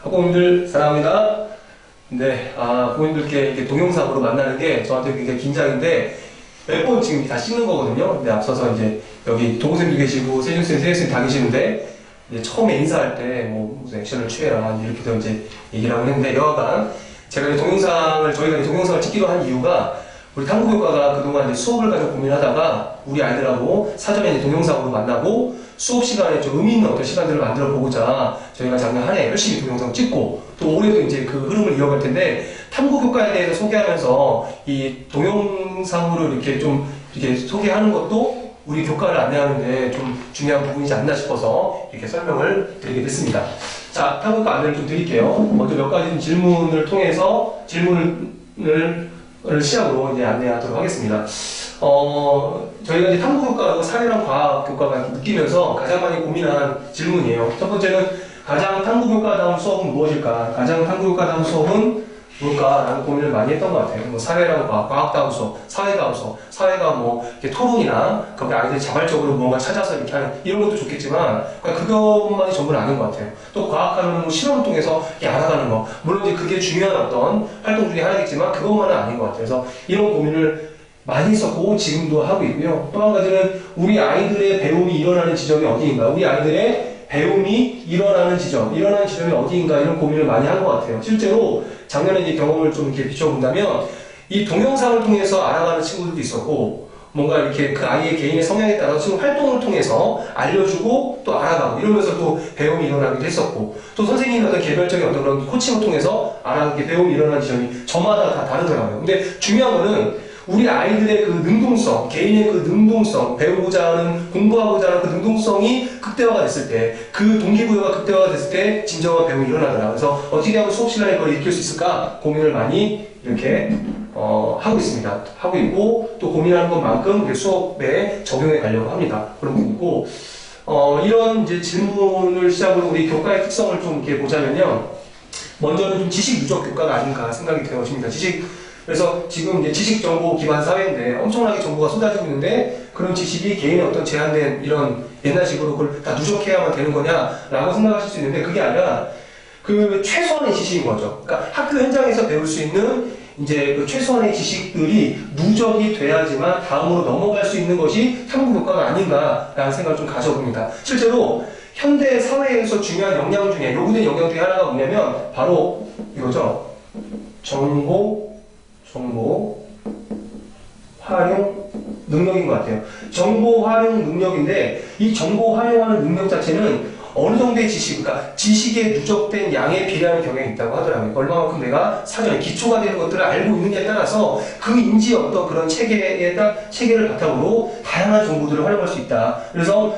학부모님들 사랑합니다. 네, 부모님들께 이렇게 동영상으로 만나는 게 저한테 굉장히 긴장인데 몇 번 지금 다 씹는 거거든요. 근데 앞서서 이제 여기 도구생도 계시고 세준쌤, 세준쌤 다 계시는데 이제 처음에 인사할 때 뭐 무슨 액션을 취해라 이렇게 이제 얘기를 하고 했는데 여하간 제가 이제 저희가 동영상을 찍기로 한 이유가 우리 탐구교과가 그동안 이제 수업을 가지고 고민하다가 우리 아이들하고 사전에 이제 동영상으로 만나고 수업 시간에 좀 의미 있는 어떤 시간들을 만들어 보고자 저희가 작년 한 해 열심히 동영상 찍고 또 올해도 이제 그 흐름을 이어갈 텐데 탐구교과에 대해서 소개하면서 이 동영상으로 이렇게 좀 이렇게 소개하는 것도 우리 교과를 안내하는데 좀 중요한 부분이지 않나 싶어서 이렇게 설명을 드리게 됐습니다. 자, 탐구교과 안내를 좀 드릴게요. 먼저 몇 가지 질문을 통해서 질문을 시작으로 이제 안내하도록 하겠습니다. 저희가 이제 탐구교과하고 사회랑 과학교과가 느끼면서 가장 많이 고민한 질문이에요. 첫 번째는 가장 탐구교과다운 수업은 무엇일까? 가장 탐구교과다운 수업은 뭘까? 라는 고민을 많이 했던 것 같아요. 뭐 사회랑 과학, 과학다운 수업, 사회다운 수업, 사회가 뭐 이렇게 토론이나 거기 아이들이 자발적으로 뭔가 찾아서 이렇게 하는 이런 것도 좋겠지만 그것만이 전부는 아닌 것 같아요. 또 과학하면 뭐 실험을 통해서 이렇게 알아가는 거, 물론 이제 그게 중요한 어떤 활동 중에 하나겠지만 그것만은 아닌 것 같아요. 그래서 이런 고민을 많이 했었고 지금도 하고 있고요. 또 한 가지는 우리 아이들의 배움이 일어나는 지점이 어디인가, 우리 아이들의 배움이 일어나는 지점이 어디인가 이런 고민을 많이 한 것 같아요. 실제로 작년에 이제 경험을 좀 이렇게 비춰본다면 이 동영상을 통해서 알아가는 친구들도 있었고 뭔가 이렇게 그 아이의 개인의 성향에 따라서 친구 활동을 통해서 알려주고 또 알아가고 이러면서 또 배움이 일어나기도 했었고 또 선생님의 어떤 개별적인 어떤 그런 코칭을 통해서 알아가게 배움이 일어나는 지점이 저마다 다 다르더라고요. 근데 중요한 거는 우리 아이들의 그 능동성, 개인의 그 능동성, 배우고자 하는, 공부하고자 하는 그 능동성이 극대화가 됐을 때, 그 동기부여가 극대화가 됐을 때 진정한 배움이 일어나더라. 그래서 어떻게 하면 수업 시간에 그걸 익힐 수 있을까 고민을 많이 이렇게 하고 있습니다. 하고 있고 또 고민하는 것만큼 수업에 적용해 가려고 합니다. 그런 부분이고 이런 이제 질문을 시작으로 우리 교과의 특성을 좀 이렇게 보자면요. 먼저는 좀 지식 누적 교과가 아닌가 생각이 되어집니다. 그래서 지금 이제 지식 정보 기반 사회인데 엄청나게 정보가 쏟아지고 있는데 그런 지식이 개인의 어떤 제한된 이런 옛날식으로 그걸 다 누적해야만 되는 거냐라고 생각하실 수 있는데 그게 아니라 그 최소한의 지식인 거죠. 그러니까 학교 현장에서 배울 수 있는 이제 그 최소한의 지식들이 누적이 돼야지만 다음으로 넘어갈 수 있는 것이 탐구교과가 아닌가라는 생각을 좀 가져봅니다. 실제로 현대 사회에서 중요한 역량 중에 요구된 역량 중에 하나가 뭐냐면 바로 이거죠. 정보 활용 능력인 것 같아요. 정보 활용 능력인데 이 정보 활용하는 능력 자체는 어느 정도의 지식, 그러니까 지식에 누적된 양에 비례하는 경향이 있다고 하더라고요. 얼마만큼 내가 사전에 기초가 되는 것들을 알고 있느냐에 따라서 그 인지의 어떤 그런 체계를 바탕으로 다양한 정보들을 활용할 수 있다. 그래서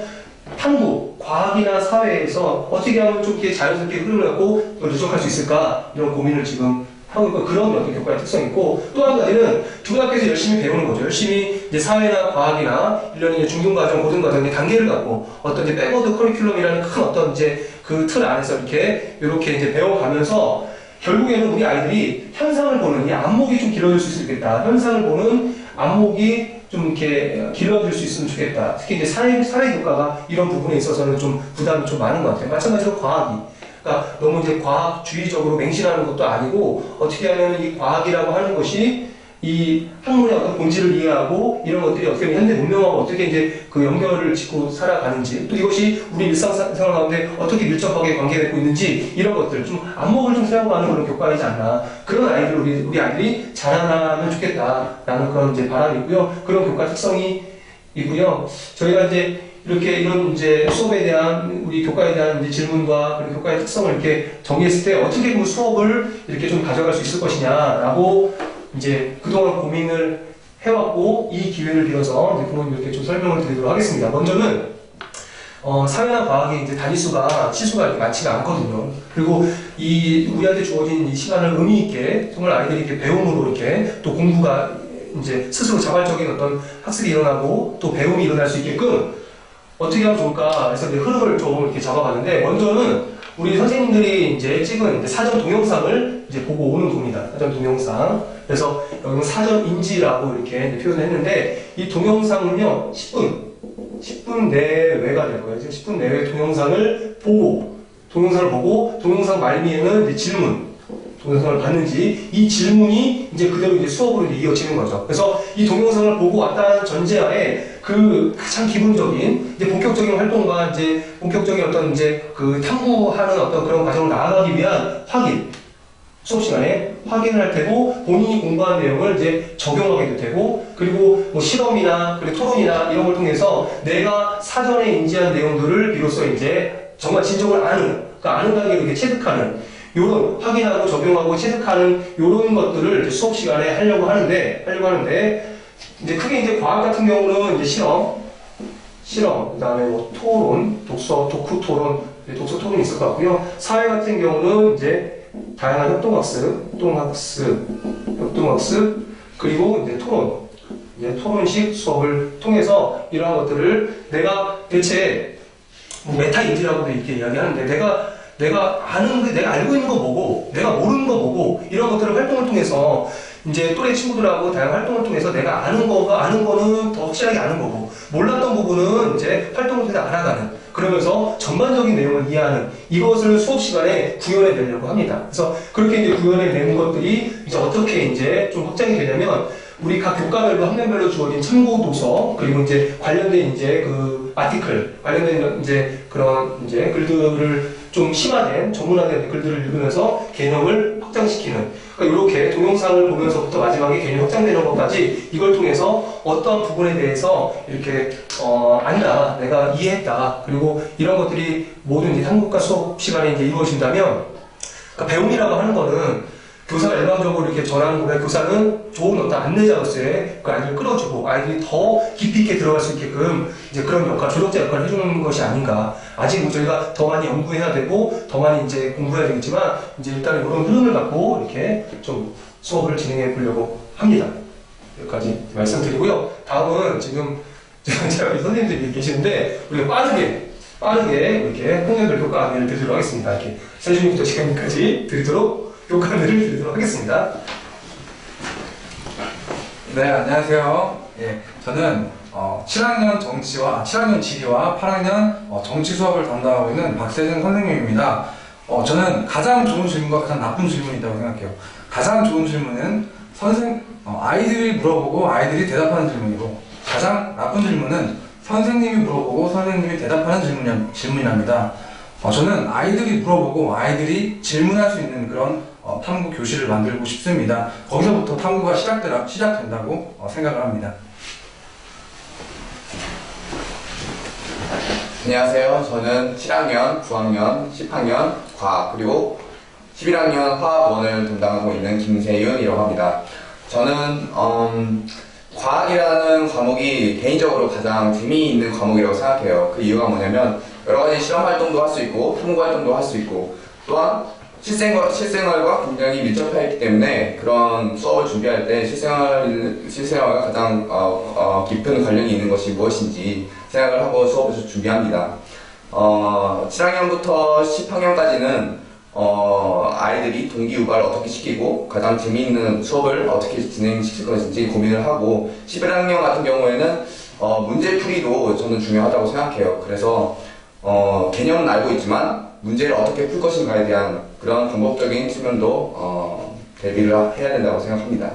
탐구, 과학이나 사회에서 어떻게 하면 좀 이렇게 자연스럽게 흐름을 갖고 누적할 수 있을까? 이런 고민을 지금 하고 있고 그런 어떤 교과의 특성이 있고 또 한 가지는 중학교에서 열심히 배우는 거죠. 열심히 이제 사회나 과학이나 1년의 중등과정, 고등과정의 단계를 갖고 어떤 이제 백워드 커리큘럼이라는 큰 어떤 이제 그 틀 안에서 이렇게 이제 배워가면서 결국에는 우리 아이들이 현상을 보는 이 안목이 좀 길어질 수 있겠다. 현상을 보는 안목이 좀 이렇게 길러질 수 있으면 좋겠다. 특히 이제 사회교과가 이런 부분에 있어서는 좀 부담이 좀 많은 것 같아요. 마찬가지로 과학이. 그러니까 너무 이제 과학주의적으로 맹신하는 것도 아니고 어떻게 하면 이 과학이라고 하는 것이 이 학문의 어떤 본질을 이해하고 이런 것들이 어떻게 현대 문명하고 어떻게 이제 그 연결을 짓고 살아가는지 또 이것이 우리 일상생활 가운데 어떻게 밀접하게 관계되고 있는지 이런 것들 좀 안목을 좀 세워가는 그런 교과이지 않나 그런 아이들 우리 아이들이 자라나면 좋겠다라는 그런 이제 바람이 있고요. 그런 교과 특성이 있고요. 저희가 이제 이렇게 이런 이제 수업에 대한 우리 교과에 대한 이제 질문과 그리고 교과의 특성을 이렇게 정리했을 때 어떻게 그 수업을 이렇게 좀 가져갈 수 있을 것이냐라고 이제 그동안 고민을 해왔고 이 기회를 빌어서 이제 부모님들께 좀 설명을 드리도록 하겠습니다. 먼저는 사회나 과학의 이제 단위수가 시수가 이렇게 많지가 않거든요. 그리고 이 우리한테 주어진 이 시간을 의미 있게 정말 아이들이 이렇게 배움으로 이렇게 또 공부가 이제 스스로 자발적인 어떤 학습이 일어나고 또 배움이 일어날 수 있게끔 어떻게 하면 좋을까? 그래서 이제 흐름을 좀 이렇게 잡아봤는데, 먼저는 우리 선생님들이 이제 찍은 이제 사전 동영상을 이제 보고 오는 겁니다. 사전 동영상. 그래서 여기는 사전 인지라고 이렇게 표현을 했는데, 이 동영상은요, 10분. 10분 내외가 될 거예요. 10분 내외 동영상을 보고, 동영상 말미에는 이제 질문, 동영상을 봤는지 이 질문이 이제 그대로 이제 수업으로 이제 이어지는 거죠. 그래서 이 동영상을 보고 왔다는 전제하에 그 가장 기본적인 이제 본격적인 활동과 이제 본격적인 어떤 이제 그 탐구하는 어떤 그런 과정을 나아가기 위한 확인, 수업 시간에 확인을 할 테고 본인이 공부한 내용을 이제 적용하게도 되고 그리고 뭐 실험이나 그리고 토론이나 이런 걸 통해서 내가 사전에 인지한 내용들을 비로소 이제 정말 진정을 그러니까 아는 단계로 이렇게 체득하는 요런 확인하고 적용하고 체득하는 요런 것들을 이제 수업 시간에 하려고 하는데 이제 크게 이제 과학 같은 경우는 이제 실험, 그다음에 뭐 토론, 독후 토론, 독서 토론이 있을 것 같고요. 사회 같은 경우는 이제 다양한 협동학습, 그리고 이제 토론식 수업을 통해서 이러한 것들을 내가 대체 뭐 메타인지라고도 이렇게 이야기하는데 내가 알고 있는 거 보고, 내가 모르는 거 보고, 이런 것들을 활동을 통해서, 이제 또래 친구들하고 다양한 활동을 통해서 내가 아는 거는 더 확실하게 아는 거고, 몰랐던 부분은 이제 활동을 통해서 알아가는, 그러면서 전반적인 내용을 이해하는, 이것을 수업 시간에 구현해 내려고 합니다. 그래서 그렇게 이제 구현해 낸 것들이 이제 어떻게 이제 좀 확장이 되냐면, 우리 각 교과별로 학년별로 주어진 참고 도서, 그리고 이제 관련된 이제 그 아티클, 관련된 이제 그런 이제 글들을 좀 심화된, 전문화된 글들을 읽으면서 개념을 확장시키는, 그러니까 이렇게 동영상을 보면서부터 마지막에 개념이 확장되는 것까지 이걸 통해서 어떠한 부분에 대해서 이렇게 안다, 내가 이해했다, 그리고 이런 것들이 모든 이제 한국과 수업 시간에 이제 이루어진다면, 그러니까 배움이라고 하는 거는 교사가 일방적으로 이렇게 전하는 거에 교사는 좋은 어떤 안내자로서의 그 아이들을 끌어주고 아이들이 더 깊이 있게 들어갈 수 있게끔 이제 그런 역할, 조력자 역할을 해주는 것이 아닌가. 아직 저희가 더 많이 연구해야 되고 더 많이 이제 공부해야 되겠지만 이제 일단은 이런 흐름을 갖고 이렇게 좀 수업을 진행해 보려고 합니다. 여기까지 말씀드리고요. 다음은 지금 제가 선생님들이 계시는데 우리가 빠르게 이렇게 학년별 교과 안내를 드리도록 하겠습니다. 이렇게 세준이부터 시간까지 교과안내를 드리도록 하겠습니다. 네, 안녕하세요. 예, 저는 7학년 지리와 8학년 정치 수업을 담당하고 있는 박세준 선생님입니다. 저는 가장 좋은 질문과 가장 나쁜 질문이 있다고 생각해요. 가장 좋은 질문은 아이들이 물어보고 아이들이 대답하는 질문이고, 가장 나쁜 질문은 선생님이 물어보고 선생님이 대답하는 질문이랍니다. 저는 아이들이 물어보고 아이들이 질문할 수 있는 그런 탐구 교실을 만들고 싶습니다. 거기서부터 탐구가 시작된다고 생각을 합니다. 안녕하세요. 저는 7학년, 9학년, 10학년 과학, 그리고 11학년 화학원을 담당하고 있는 김세윤이라고 합니다. 저는 과학이라는 과목이 개인적으로 가장 재미있는 과목이라고 생각해요. 그 이유가 뭐냐면 여러 가지 실험 활동도 할 수 있고 탐구 활동도 할 수 있고, 또한 실생활과 굉장히 밀접해 있기 때문에 그런 수업을 준비할 때 실생활과 가장 깊은 관련이 있는 것이 무엇인지 생각을 하고 수업을 준비합니다. 7학년부터 10학년까지는 아이들이 동기유발을 어떻게 시키고 가장 재미있는 수업을 어떻게 진행시킬 것인지 고민을 하고, 11학년 같은 경우에는 문제풀이도 저는 중요하다고 생각해요. 그래서 개념은 알고 있지만 문제를 어떻게 풀 것인가에 대한 그런 방법적인 측면도 대비를 해야 된다고 생각합니다.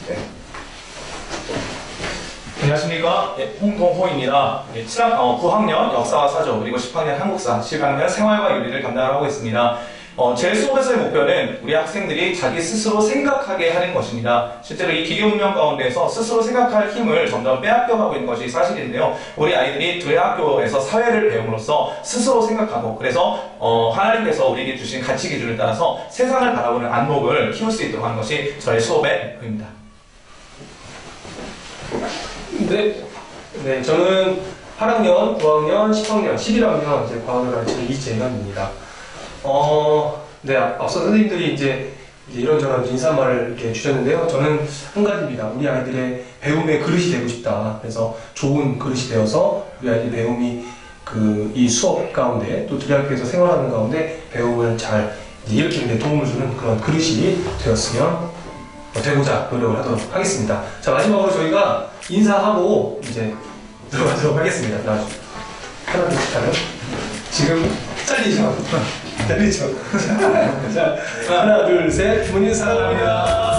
네. 안녕하십니까. 홍동호입니다. 9학년 역사와 사조, 그리고 10학년 한국사, 11학년 생활과 윤리를 담당하고 있습니다. 제 수업에서의 목표는 우리 학생들이 자기 스스로 생각하게 하는 것입니다. 실제로 이 기계 문명 가운데서 스스로 생각할 힘을 점점 빼앗겨가고 있는 것이 사실인데요. 우리 아이들이 대학교에서 사회를 배움으로써 스스로 생각하고, 그래서 하나님께서 우리에게 주신 가치 기준을 따라서 세상을 바라보는 안목을 키울 수 있도록 하는 것이 저의 수업의 목표입니다. 네, 저는 8학년, 9학년, 10학년, 11학년 이제 과학을 가르치는 이재현입니다. 네, 앞서 선생님들이 이제 이런저런 인사말을 이렇게 주셨는데요. 저는 한 가지입니다. 우리 아이들의 배움의 그릇이 되고 싶다. 그래서 좋은 그릇이 되어서 우리 아이들 배움이 이 수업 가운데 또 대학교에서 생활하는 가운데 배움을 잘 일으키는 데 도움을 주는 그런 그릇이 되고자 노력을 하도록 하겠습니다. 자, 마지막으로 저희가 인사하고 이제 들어가도록 하겠습니다. 나와주세요. 하나, 둘, 셋 하면. 지금 잘리죠? 잘리죠? 자, 하나, 둘, 셋. 부모님 사랑합니다.